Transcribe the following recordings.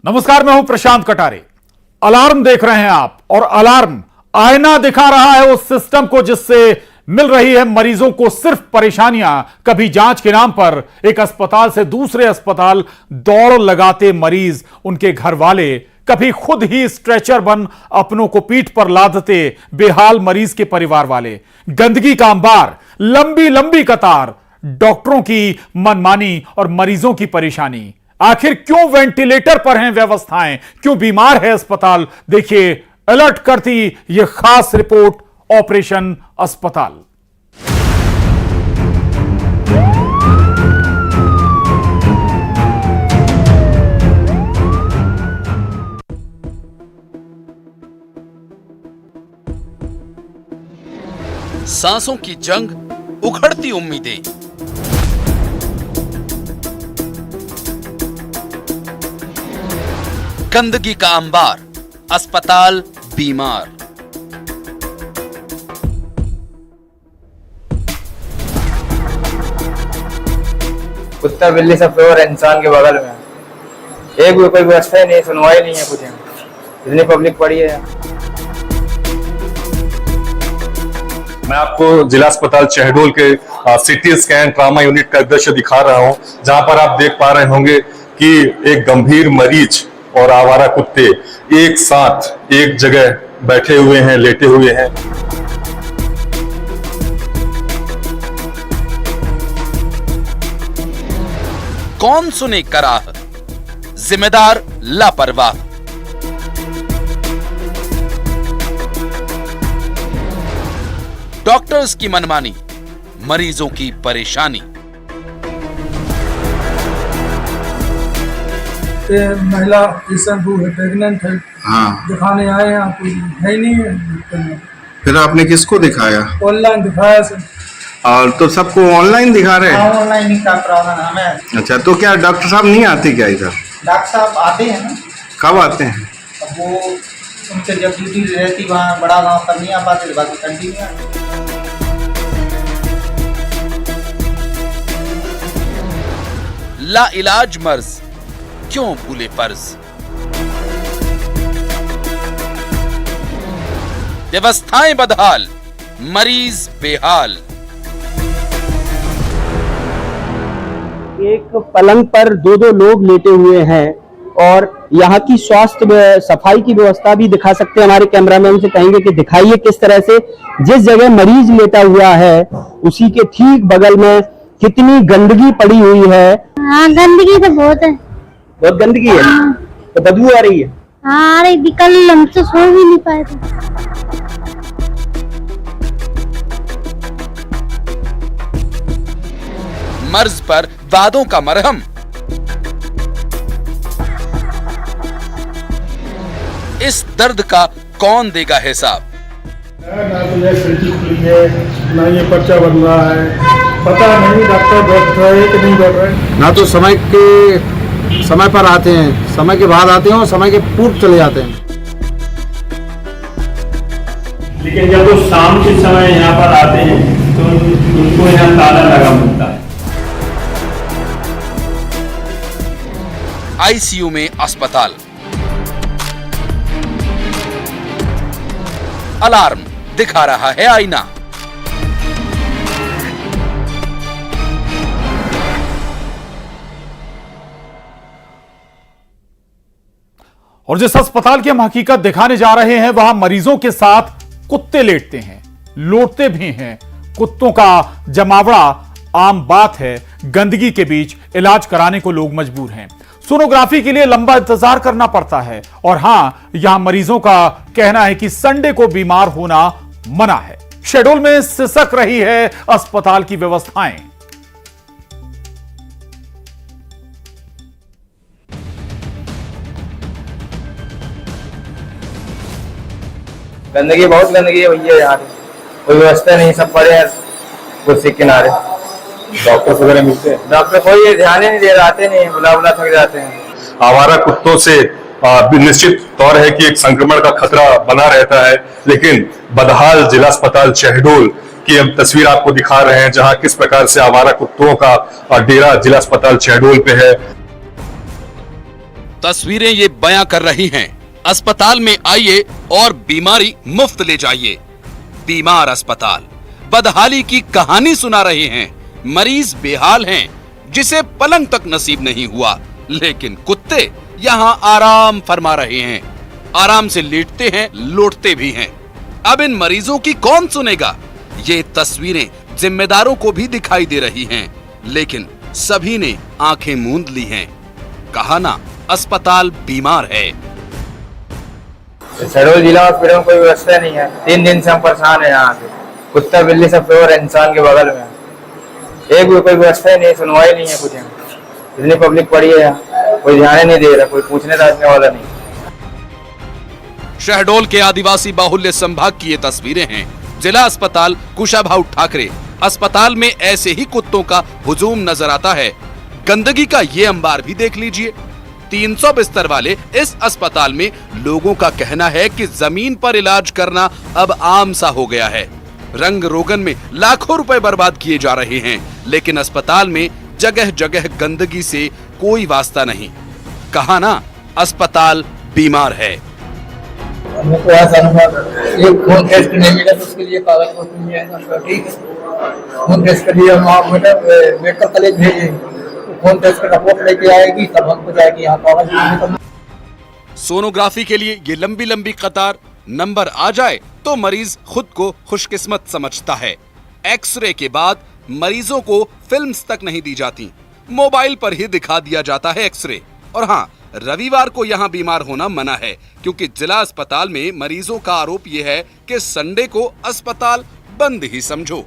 नमस्कार, मैं हूं प्रशांत कटारे। अलार्म देख रहे हैं आप, और अलार्म आईना दिखा रहा है उस सिस्टम को जिससे मिल रही है मरीजों को सिर्फ परेशानियां। कभी जांच के नाम पर एक अस्पताल से दूसरे अस्पताल दौड़ लगाते मरीज, उनके घर वाले, कभी खुद ही स्ट्रेचर बन अपनों को पीठ पर लादते बेहाल मरीज के परिवार वाले, गंदगी का अंबार, लंबी लंबी कतार, डॉक्टरों की मनमानी और मरीजों की परेशानी। आखिर क्यों वेंटिलेटर पर हैं व्यवस्थाएं, क्यों बीमार है अस्पताल? देखिए अलर्ट करती यह खास रिपोर्ट ऑपरेशन अस्पताल। सांसों की जंग, उखड़ती उम्मीदें, गंदगी का अंबार, अस्पताल बीमार। कुत्ता बिल्ली सब फ्लोर है इंसान के बगल में। एक भी कोई व्यवस्था ही नहीं, सुनवाई नहीं है कुछ। इतनी पब्लिक पड़ी है। मैं आपको जिला अस्पताल शहडोल के सिटी स्कैन ट्रामा यूनिट का दृश्य दिखा रहा हूं, जहां पर आप देख पा रहे होंगे कि एक गंभीर मरीज और आवारा कुत्ते एक साथ एक जगह बैठे हुए हैं, लेटे हुए हैं। कौन सुने कराह, जिम्मेदार लापरवाह। डॉक्टर्स की मनमानी, मरीजों की परेशानी। महिला पेशेंट है, प्रेग्नेंट है। हाँ, दिखाने आए हैं, कोई है ही नहीं है। फिर आपने किसको दिखाया? ऑनलाइन दिखाया सर। और तो सबको ऑनलाइन दिखा रहे हैं? ऑनलाइन ही का प्रॉब्लम है हमें। अच्छा, तो क्या डॉक्टर साहब नहीं आते क्या इधर? डॉक्टर साहब आते हैं ना। कब आते हैं? अब वो उनसे जब ड्यूटी रहती वहाँ बड़ा गाँव तब नहीं आ पाते, बाकी कंटिन्यू आते। ला इलाज मर्ज, क्यों भूले पर्ज। व्यवस्थाएं बदहाल, मरीज बेहाल। एक पलंग पर दो दो लोग लेटे हुए हैं, और यहाँ की स्वास्थ्य सफाई की व्यवस्था भी दिखा सकते हैं। हमारे कैमरामैन से कहेंगे कि दिखाइए किस तरह से जिस जगह मरीज लेटा हुआ है उसी के ठीक बगल में कितनी गंदगी पड़ी हुई है। हाँ, गंदगी तो बहुत है। बहुत गंदगी है। तो बदबू आ रही है। हाँ, अरे कल हम तो सो भी नहीं पाए थे। मर्ज पर वादों का मरहम। इस दर्द का कौन देगा हिसाब। ना तो ये खिड़की खुली है, ना ये पर्चा बन रहा है। पता नहीं डॉक्टर बैठ रहे हैं कि नहीं बैठ रहे। ना तो समय पर आते हैं, समय के बाद आते हैं और समय के पूर्व चले जाते हैं। लेकिन जब वो शाम के समय यहाँ पर आते हैं तो उनको यहाँ ताला लगा मिलता है। आईसीयू में अस्पताल। अलार्म दिखा रहा है आईना। और जिस अस्पताल की हम हकीकत दिखाने जा रहे हैं, वहां मरीजों के साथ कुत्ते लेटते हैं, लौटते भी हैं। कुत्तों का जमावड़ा आम बात है। गंदगी के बीच इलाज कराने को लोग मजबूर हैं। सोनोग्राफी के लिए लंबा इंतजार करना पड़ता है। और हां, यहां मरीजों का कहना है कि संडे को बीमार होना मना है। शहडोल में सिसक रही है अस्पताल की व्यवस्थाएं। गंदगी, बहुत गंदगी है भैया यहाँ। कोई व्यवस्था नहीं, सब पड़े हैं कुर्सी के किनारे। डॉक्टर वगैरह मिलते हैं? डॉक्टर कोई ध्यान ही नहीं दे रहा, आते नहीं, बुला बुला थक जाते हैं। आवारा कुत्तों से निश्चित तौर है कि एक संक्रमण का खतरा बना रहता है, लेकिन बदहाल जिला अस्पताल शहडोल की हम तस्वीर आपको दिखा रहे हैं, जहां किस प्रकार से आवारा कुत्तों का डेरा जिला अस्पताल शहडोल पे है। तस्वीरें ये बयां कर रही हैं, अस्पताल में आइए और बीमारी मुफ्त ले जाइए। बीमार अस्पताल बदहाली की कहानी सुना रहे हैं। मरीज बेहाल हैं, जिसे पलंग तक नसीब नहीं हुआ, लेकिन कुत्ते यहां आराम फरमा रहे हैं। आराम से लेटते हैं, लौटते भी हैं। अब इन मरीजों की कौन सुनेगा? ये तस्वीरें जिम्मेदारों को भी दिखाई दे रही हैं, लेकिन सभी ने आंखें मूंद ली हैं। कहा ना, अस्पताल बीमार है। शहडोल जिला हॉस्पिटल में कोई व्यवस्था नहीं है। 3 दिन से हम परेशान है। यहाँ से कुत्ता बिल्ली सब फ्लोर है इंसान के बगल में। एक भी कोई व्यवस्था नहीं, सुनवाई नहीं है कुछ। इतनी पब्लिक पड़ी है यहाँ, कोई ध्यान नहीं दे रहा, कोई पूछने ताछने वाला नहीं। शहडोल के आदिवासी बाहुल्य संभाग की ये तस्वीरें हैं। जिला अस्पताल कुशाभाऊ ठाकरे अस्पताल में ऐसे ही कुत्तों का हुजूम नजर आता है। गंदगी का ये अंबार भी देख लीजिए। 300 बिस्तर वाले इस अस्पताल में लोगों का कहना है कि जमीन पर इलाज करना अब आम सा हो गया है। रंग रोगन में लाखों रुपए बर्बाद किए जा रहे हैं, लेकिन अस्पताल में जगह जगह गंदगी से कोई वास्ता नहीं। कहा ना, अस्पताल बीमार है। हमको ऐसा एक खून टेस्ट नहीं मिला तो उसके लिए कागज पत्र नहीं है। ठीक है, खून टेस्ट के लिए हम आप मेडिकल कॉलेज भेजे, खून टेस्ट का रिपोर्ट लेके आएगी तब हमको जाएगी यहाँ कागज। सोनोग्राफी के लिए ये लंबी लंबी कतार, नंबर आ जाए तो मरीज खुद को खुशकिस्मत समझता है। एक्सरे के बाद मरीजों को फिल्म्स तक नहीं दी जाती, मोबाइल पर ही दिखा दिया जाता है एक्सरे। और हाँ, रविवार को यहाँ बीमार होना मना है, क्योंकि जिला अस्पताल में मरीजों का आरोप यह है कि संडे को अस्पताल बंद ही समझो।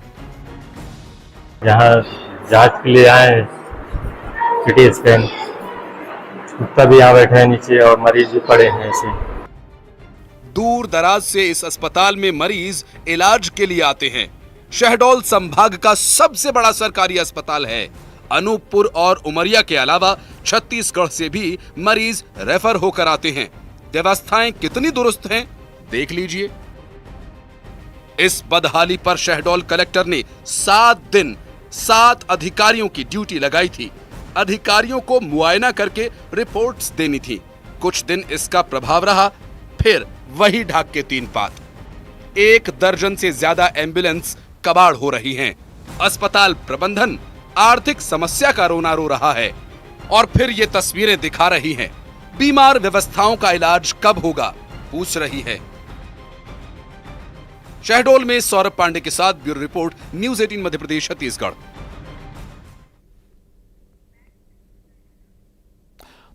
यहाँ जांच के लिए आए, सिटी स्कैन, कुत्ता भी यहाँ बैठे हैं नीचे और मरीज भी पड़े हैं ऐसे। दूर दराज से इस अस्पताल में मरीज इलाज के लिए आते हैं। शहडोल संभाग का सबसे बड़ा सरकारी अस्पताल है। अनूपपुर और उमरिया के अलावा छत्तीसगढ़ से भी मरीज रेफर होकर आते हैं। व्यवस्थाएं कितनी दुरुस्त हैं, देख लीजिए। इस बदहाली पर शहडोल कलेक्टर ने 7 दिन 7 अधिकारियों की ड्यूटी लगाई थी। अधिकारियों को मुआयना करके रिपोर्ट्स देनी थी। कुछ दिन इसका प्रभाव रहा, फिर वही ढाक के 3 पात। 1 दर्जन से ज्यादा एम्बुलेंस कबाड़ हो रही हैं। अस्पताल प्रबंधन आर्थिक समस्या का रोना रो रहा है। और फिर ये तस्वीरें दिखा रही हैं। बीमार व्यवस्थाओं का इलाज कब होगा, पूछ रही है। शहडोल में सौरभ पांडे के साथ bureau report, news 18 Madhya Pradesh Chhattisgarh.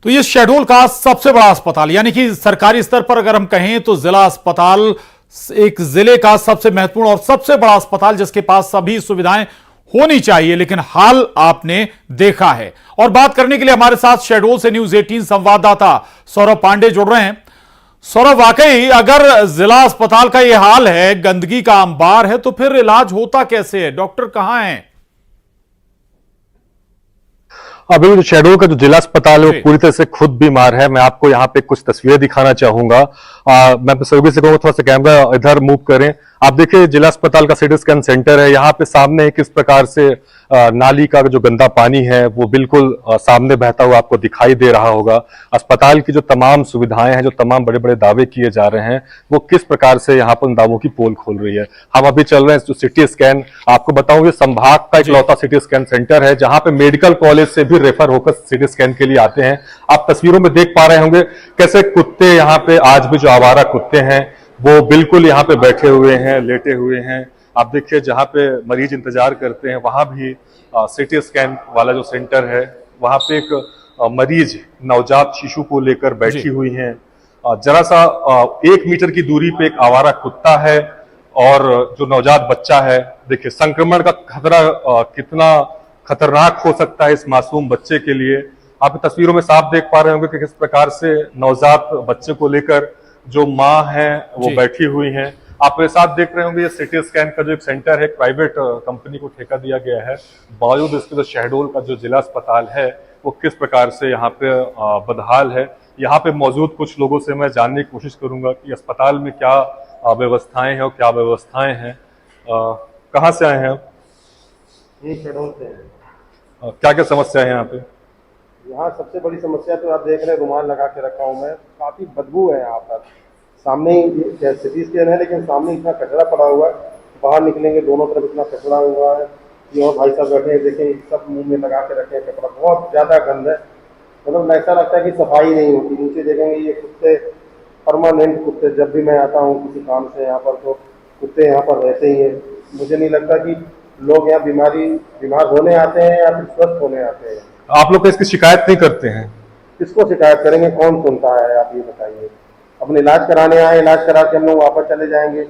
तो ये शहडोल का सबसे बड़ा अस्पताल, यानी कि सरकारी स्तर पर अगर हम कहें तो जिला अस्पताल एक जिले का सबसे महत्वपूर्ण और सबसे बड़ा अस्पताल, जिसके पास सभी सुविधाएं होनी चाहिए, लेकिन हाल आपने देखा है। और बात करने के लिए हमारे साथ शहडोल से न्यूज़ 18 संवाददाता सौरभ पांडे जुड़ रहे हैं। सौरभ, वाकई अगर जिला अस्पताल का यह हाल है, गंदगी का अंबार है, तो फिर इलाज होता कैसे है? डॉक्टर कहां हैं? अभी जो शहडोल का जो जिला अस्पताल है वो पूरी तरह से खुद बीमार है। मैं आपको यहाँ पे कुछ तस्वीरें दिखाना चाहूंगा। मैं सभी से कहूँगा थोड़ा सा कैमरा इधर मूव करें। आप देखिए, जिला अस्पताल का सिटी स्कैन सेंटर है। यहाँ पे सामने किस प्रकार से नाली का जो गंदा पानी है वो बिल्कुल सामने बहता हुआ आपको दिखाई दे रहा होगा। अस्पताल की जो तमाम सुविधाएं हैं, जो तमाम बड़े बड़े दावे किए जा रहे हैं, वो किस प्रकार से यहाँ पर उन दावों की पोल खोल रही है। हम अभी चल रहे हैं जो सिटी स्कैन, आपको बताऊं ये संभाग का इकलौता सिटी स्कैन सेंटर है, जहां पे मेडिकल कॉलेज से भी रेफर होकर सिटी स्कैन के लिए आते हैं। आप तस्वीरों में देख पा रहे होंगे कैसे कुत्ते यहाँ पे, आज भी जो आवारा कुत्ते हैं वो बिल्कुल यहाँ पे बैठे हुए हैं, लेटे हुए हैं। आप देखिए, जहाँ पे मरीज इंतजार करते हैं वहां भी सिटी स्कैन वाला जो सेंटर है, वहां पे एक मरीज नवजात शिशु को लेकर बैठी हुई हैं। जरा सा 1 मीटर की दूरी पे एक आवारा कुत्ता है और जो नवजात बच्चा है। देखिए, संक्रमण का खतरा कितना खतरनाक हो सकता है इस मासूम बच्चे के लिए। आप तस्वीरों में साफ देख पा रहे होंगे कि किस प्रकार से नवजात बच्चे को लेकर जो माँ है वो बैठी हुई हैं। आप मेरे साथ देख रहे होंगे ये सिटी स्कैन का जो एक सेंटर है, प्राइवेट कंपनी को ठेका दिया गया है। बावजूद इसके जो शहडोल का जो जिला अस्पताल है वो किस प्रकार से यहाँ पे बदहाल है। यहाँ पे मौजूद कुछ लोगों से मैं जानने की कोशिश करूंगा कि अस्पताल में क्या व्यवस्थाएं हैं और क्या व्यवस्थाएं हैं। कहाँ से आए हैं आप? शहडोल से। क्या क्या समस्या है यहाँ पे? यहाँ सबसे बड़ी समस्या तो आप देख रहे हैं, रुमाल लगा के रखा हूँ मैं, काफ़ी बदबू है यहाँ पर। सामने ही सिटी स्कैन है, लेकिन सामने इतना कचरा पड़ा हुआ है, बाहर निकलेंगे दोनों तरफ इतना कचरा हुआ है। ये और भाई साहब बैठे हैं, देखें सब मुंह में लगा के रखे हैं कपड़ा, बहुत ज़्यादा गंद है। मतलब ऐसा लगता है कि सफाई नहीं होती। नीचे देखेंगे ये कुत्ते, परमानेंट कुत्ते, जब भी मैं आता हूँ किसी काम से यहाँ पर तो कुत्ते यहाँ पर रहते ही हैं। मुझे नहीं लगता कि लोग यहाँ बीमार होने आते हैं या फिर स्वस्थ होने आते हैं। आप लोग इसकी शिकायत नहीं करते हैं? किसको शिकायत करेंगे, कौन सुनता है, आप ये बताइए। अपने इलाज कराने आए, इलाज करा के हम लोग वापस चले जाएंगे,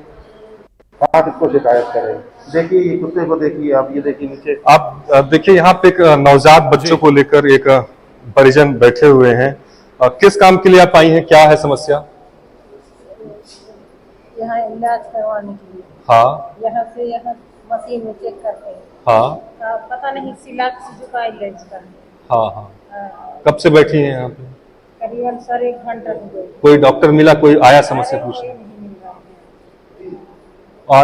आप किसको शिकायत करें? देखिए ये कुत्ते को देखिए, आप ये देखिए नीचे। आप देखिए यहाँ पे एक नवजात बच्चों को लेकर एक परिजन बैठे हुए हैं। किस काम के लिए आप आई हैं, क्या है समस्या? यहाँ इलाज करवाने के लिए। हाँ। यहाँ से यहाँ मशीन में चेक करते हैं। हाँ। पता नहीं सिलाक से झुकाई है इसका। हाँ हाँ। कब से बैठी हैं यहाँ पे? करीबन 1.5 घंटा हो गए। कोई डॉक्टर मिला, कोई आया समस्या पूछने?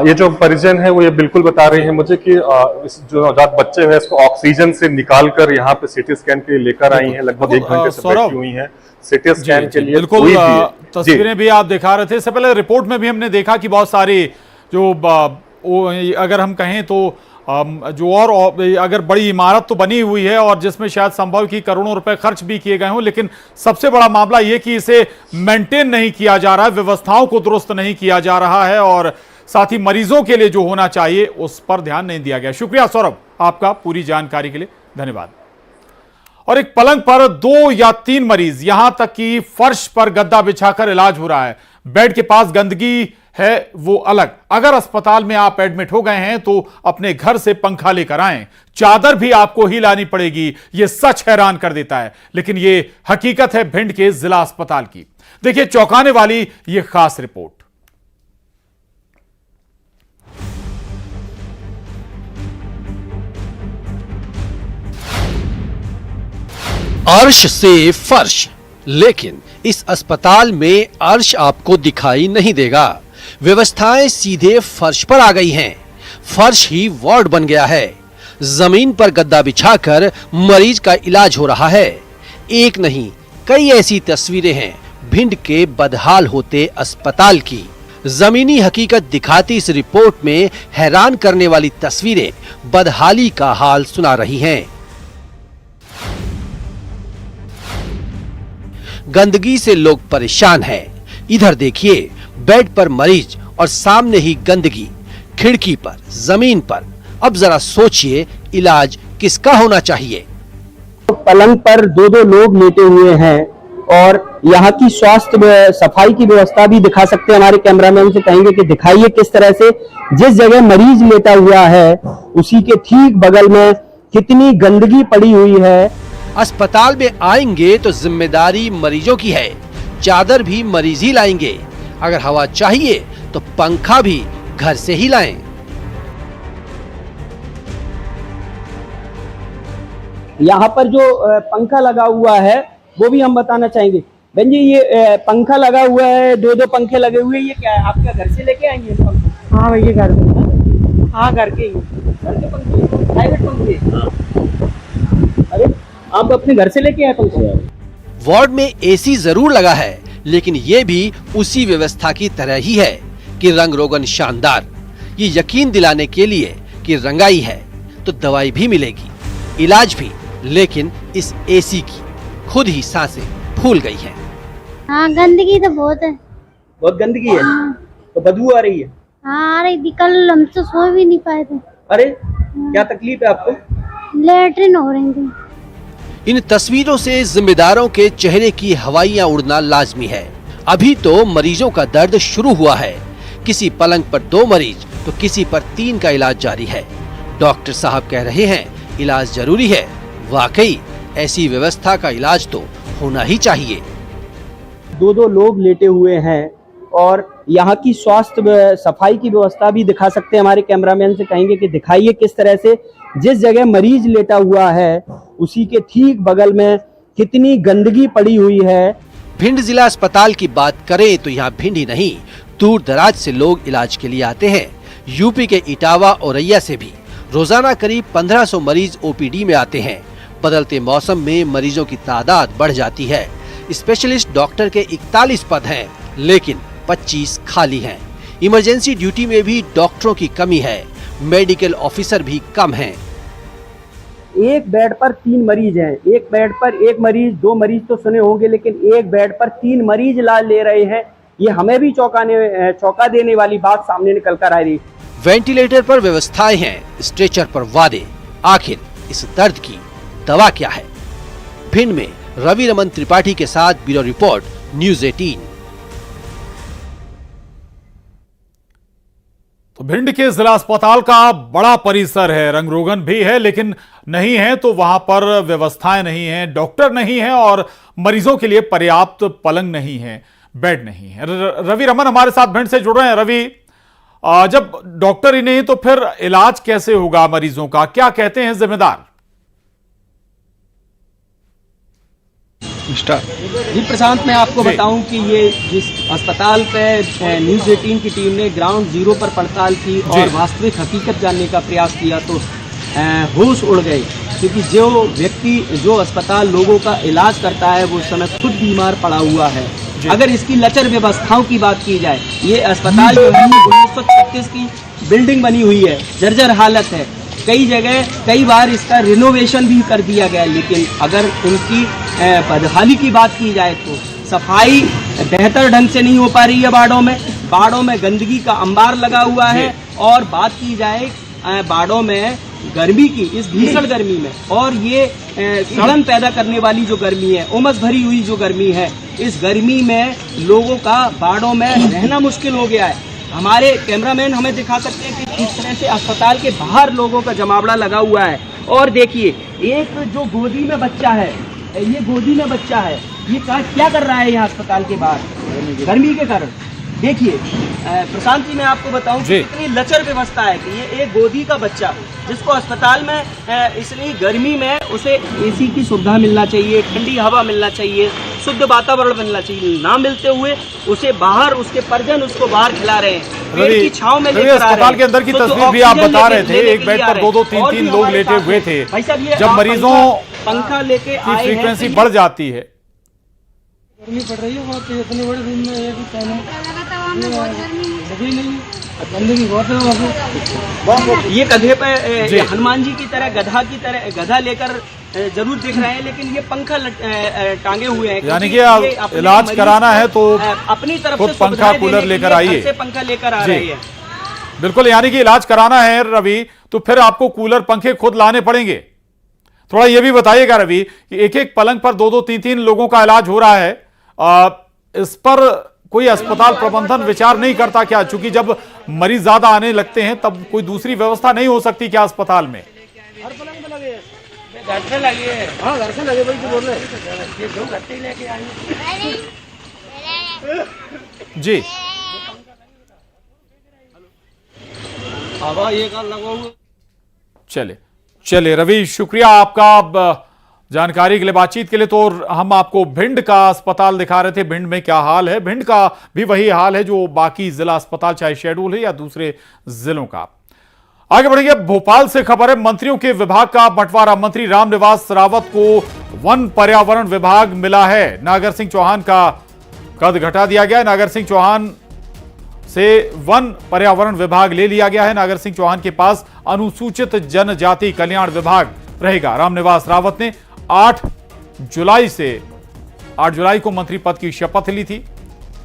ये जो परिजन है वो ये बिल्कुल बता रहे हैं मुझे कि इस जो नवजात बच्चे हैं इसको ऑक्सीजन से निकालकर यहाँ पे सीटी स्कैन के लिए लेकर आई हैं। लगभग 1 घंटे से बैठी हुई हैं सीटी स्कैन के लिए। बिल्कुल तस्वीरें भी आप दिखा रहे थे। इससे पहले रिपोर्ट में भी हमने देखा कि बहुत सारे जो अगर हम कहें तो जो और अगर बड़ी इमारत तो बनी हुई है और जिसमें शायद संभव कि करोड़ों रुपए खर्च भी किए गए हों, लेकिन सबसे बड़ा मामला ये कि इसे मेंटेन नहीं किया जा रहा है, व्यवस्थाओं को दुरुस्त नहीं किया जा रहा है और साथ ही मरीजों के लिए जो होना चाहिए उस पर ध्यान नहीं दिया गया। शुक्रिया सौरभ आपका पूरी जानकारी के लिए, धन्यवाद। और एक पलंग पर 2 या 3 मरीज, यहां तक कि फर्श पर गद्दा बिछाकर इलाज हो रहा है। बेड के पास गंदगी है वो अलग। अगर अस्पताल में आप एडमिट हो गए हैं तो अपने घर से पंखा लेकर आएं, चादर भी आपको ही लानी पड़ेगी। यह सच हैरान कर देता है, लेकिन यह हकीकत है भिंड के जिला अस्पताल की। देखिए चौंकाने वाली यह खास रिपोर्ट। अर्श से फर्श, लेकिन इस अस्पताल में अर्श आपको दिखाई नहीं देगा। व्यवस्थाएं सीधे फर्श पर आ गई हैं। फर्श ही वार्ड बन गया है। जमीन पर गद्दा बिछाकर मरीज का इलाज हो रहा है। एक नहीं कई ऐसी तस्वीरें हैं भिंड के बदहाल होते अस्पताल की। जमीनी हकीकत दिखाती इस रिपोर्ट में हैरान करने वाली तस्वीरें बदहाली का हाल सुना रही हैं। गंदगी से लोग परेशान हैं। इधर देखिए, बेड पर मरीज और सामने ही गंदगी, खिड़की पर, जमीन पर। अब जरा सोचिए इलाज किसका होना चाहिए। पलंग पर 2-2 लोग लेटे हुए हैं और यहाँ की स्वास्थ्य सफाई की व्यवस्था भी दिखा सकते हैं। हमारे कैमरामैन से कहेंगे कि दिखाइए किस तरह से जिस जगह मरीज लेटा हुआ है उसी के ठीक बगल में कितनी गंदगी पड़ी हुई है। अस्पताल में आएंगे तो जिम्मेदारी मरीजों की है। चादर भी मरीज ही लाएंगे। अगर हवा चाहिए तो पंखा भी घर से ही लाएं। यहाँ पर जो पंखा लगा हुआ है वो भी हम बताना चाहेंगे। बहन जी, ये पंखा लगा हुआ है, 2-2 पंखे लगे हुए हैं, ये क्या है? आपका घर से लेके आएंगे पंखे? हाँ भैया घर के। हाँ घर के ही। घर के पंखे, प्राइवेट पंखे। अरे आप अपने घर से लेके आए पंखे? वार्ड में एसी जरूर लगा है, लेकिन ये भी उसी व्यवस्था की तरह ही है कि रंग रोगन शानदार। ये यकीन दिलाने के लिए कि रंगाई है तो दवाई भी मिलेगी, इलाज भी, लेकिन इस एसी की खुद ही सांसें फूल गई हैं। हाँ गंदगी तो बहुत है। बहुत गंदगी है। तो बदबू आ रही है? हाँ आ रही थी, कल हम तो सो भी नहीं पाए थे। अरे क्या तकलीफ है आपको? लेटरिन हो रही थी। इन तस्वीरों से जिम्मेदारों के चेहरे की हवाइयां उड़ना लाजमी है। अभी तो मरीजों का दर्द शुरू हुआ है। किसी पलंग पर 2 मरीज तो किसी पर 3 का इलाज जारी है। डॉक्टर साहब कह रहे हैं इलाज जरूरी है। वाकई ऐसी व्यवस्था का इलाज तो होना ही चाहिए। 2-2 लोग लेटे हुए हैं और यहाँ की स्वास्थ्य सफाई की व्यवस्था भी दिखा सकते हैं। हमारे कैमरामैन से कहेंगे कि दिखाइए किस तरह से जिस जगह मरीज लेटा हुआ है उसी के ठीक बगल में कितनी गंदगी पड़ी हुई है। भिंड जिला अस्पताल की बात करें तो यहाँ भिंड ही नहीं, दूर दराज से लोग इलाज के लिए आते हैं। यूपी के इटावा, औरैया से भी रोजाना करीब 1500 मरीज ओपीडी में आते हैं। बदलते मौसम में मरीजों की तादाद बढ़ जाती है। स्पेशलिस्ट डॉक्टर के 41 पद हैं, लेकिन 25 खाली हैं। इमरजेंसी ड्यूटी में भी डॉक्टरों की कमी है, मेडिकल ऑफिसर भी कम हैं। एक बेड पर 3 मरीज हैं, एक बेड पर 1 मरीज, 2 मरीज तो सुने होंगे, लेकिन एक बेड पर 3 मरीज इलाज ले रहे हैं। ये हमें भी चौंका देने वाली बात सामने निकल कर आ रही। वेंटिलेटर पर व्यवस्थाएं हैं, स्ट्रेचर पर वादे। आखिर इस दर्द की दवा क्या है? भिंड में रवि रमन त्रिपाठी के साथ ब्यूरो रिपोर्ट, न्यूज़ 18। तो भिंड के जिला अस्पताल का बड़ा परिसर है, रंग रोगन भी है, लेकिन नहीं है तो वहां पर व्यवस्थाएं नहीं है, डॉक्टर नहीं है और मरीजों के लिए पर्याप्त पलंग नहीं है, बेड नहीं है। रवि रमन हमारे साथ भिंड से जुड़ रहे हैं। रवि, जब डॉक्टर ही नहीं तो फिर इलाज कैसे होगा मरीजों का? क्या कहते हैं जिम्मेदार? जी प्रशांत, मैं आपको बताऊं कि ये जिस अस्पताल पे न्यूज़ 18 की टीम ने ग्राउंड जीरो पर पड़ताल की और वास्तविक हकीकत जानने का प्रयास किया तो होश उड़ गए, क्योंकि जो अस्पताल लोगों का इलाज करता है वो इस समय खुद बीमार पड़ा हुआ है। अगर इसकी लचर व्यवस्थाओं की बात की जाए, ये अस्पताल जो है 1936 की बिल्डिंग बनी हुई है, जर्जर हालत है। कई जगह कई बार इसका रिनोवेशन भी कर दिया गया, लेकिन अगर उनकी बदहाली की बात की जाए तो सफाई बेहतर ढंग से नहीं हो पा रही है। बाड़ों में गंदगी का अंबार लगा हुआ है। और बात की जाए बाड़ों में गर्मी की, इस भीषण गर्मी में, और ये सड़न पैदा करने वाली जो गर्मी है, उमस भरी हुई जो गर्मी है, इस गर्मी में लोगों का बाड़ों में रहना मुश्किल हो गया है। हमारे कैमरामैन हमें दिखा सकते हैं कि किस तरह से अस्पताल के बाहर लोगों का जमावड़ा लगा हुआ है। और देखिए, एक जो गोदी में बच्चा है, ये क्या कर रहा है यहाँ अस्पताल के बाहर गर्मी के कारण? देखिए प्रशांत जी, मैं आपको बताऊं कि कितनी लचर व्यवस्था है कि ये एक गोदी का बच्चा जिसको अस्पताल में इसलिए गर्मी में उसे एसी की सुविधा मिलना चाहिए, ठंडी हवा मिलना चाहिए, शुद्ध वातावरण मिलना चाहिए, ना मिलते हुए उसे बाहर, उसके परिजन उसको बाहर खिला रहे हैं, पेड़ की छांव में लेकर आ रहे हैं। अस्पताल के अंदर की तस्वीर भी आप बता रहे थे, एक बेड पर 2-2, 3-3 लोग लेटे हुए थे। जब मरीजों पंखा लेके की फ्रीक्वेंसी बढ़ जाती है, गर्मी पड़ रही है बहुत तेज, इतने बड़े रूम में ये भी पहने गंदगी बहुत है। ये गधे पे हनुमान जी की तरह, गधा लेकर जरूर दिख रहे हैं, लेकिन ये पंखा टांगे हुए हैं। यानी कि इलाज कराना है तो अपनी तरफ से पंखा कूलर लेकर आइए, पंखा लेकर आ रही है। बिल्कुल, यानी कि इलाज कराना है रवि, तो फिर आपको कूलर पंखे खुद लाने पड़ेंगे। थोड़ा ये भी बताइएगा रवि कि एक पलंग पर 2-2, 3-3 लोगों का इलाज हो रहा है, इस पर कोई अस्पताल प्रबंधन विचार नहीं करता क्या? क्योंकि जब मरीज ज्यादा आने लगते हैं तब कोई दूसरी व्यवस्था नहीं हो सकती क्या अस्पताल में? हर पलंग पे लगे, घर से लगे, हाँ घर से लगे, भाई जो बोल रहे ये दो घंटे ही लेके आएंगे जी। हवा ये का लगा हुआ। चले रवि, शुक्रिया आपका जानकारी के लिए, बातचीत के लिए। तो हम आपको भिंड का अस्पताल दिखा रहे थे, भिंड में क्या हाल है। भिंड का भी वही हाल है जो बाकी जिला अस्पताल, चाहे शेड्यूल है या दूसरे जिलों का। आगे बढ़ेंगे, भोपाल से खबर है, मंत्रियों के विभाग का बंटवारा। मंत्री रामनिवास रावत को वन पर्यावरण विभाग मिला है। नागर सिंह चौहान का कद घटा दिया गया। नागर सिंह चौहान से वन पर्यावरण विभाग ले लिया गया है। नागर सिंह चौहान के पास अनुसूचित जनजाति कल्याण विभाग रहेगा। रामनिवास रावत ने 8 जुलाई को मंत्री पद की शपथ ली थी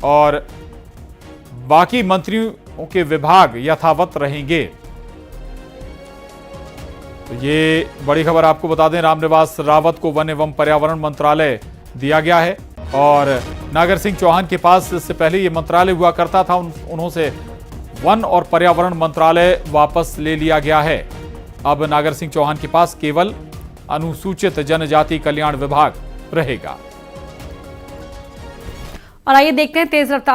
और बाकी मंत्रियों के विभाग यथावत रहेंगे। तो ये बड़ी खबर आपको बता दें, रामनिवास रावत को वन एवं पर्यावरण मंत्रालय दिया गया है और नागर सिंह चौहान के पास इससे पहले ये मंत्रालय हुआ करता था, उन्हों से वन और पर्यावरण मंत्रालय वापस ले लिया गया है। अब नागर सिंह चौहान के पास केवल अनुसूचित जनजाति कल्याण विभाग रहेगा। और आइए देखते हैं तेज रफ्तार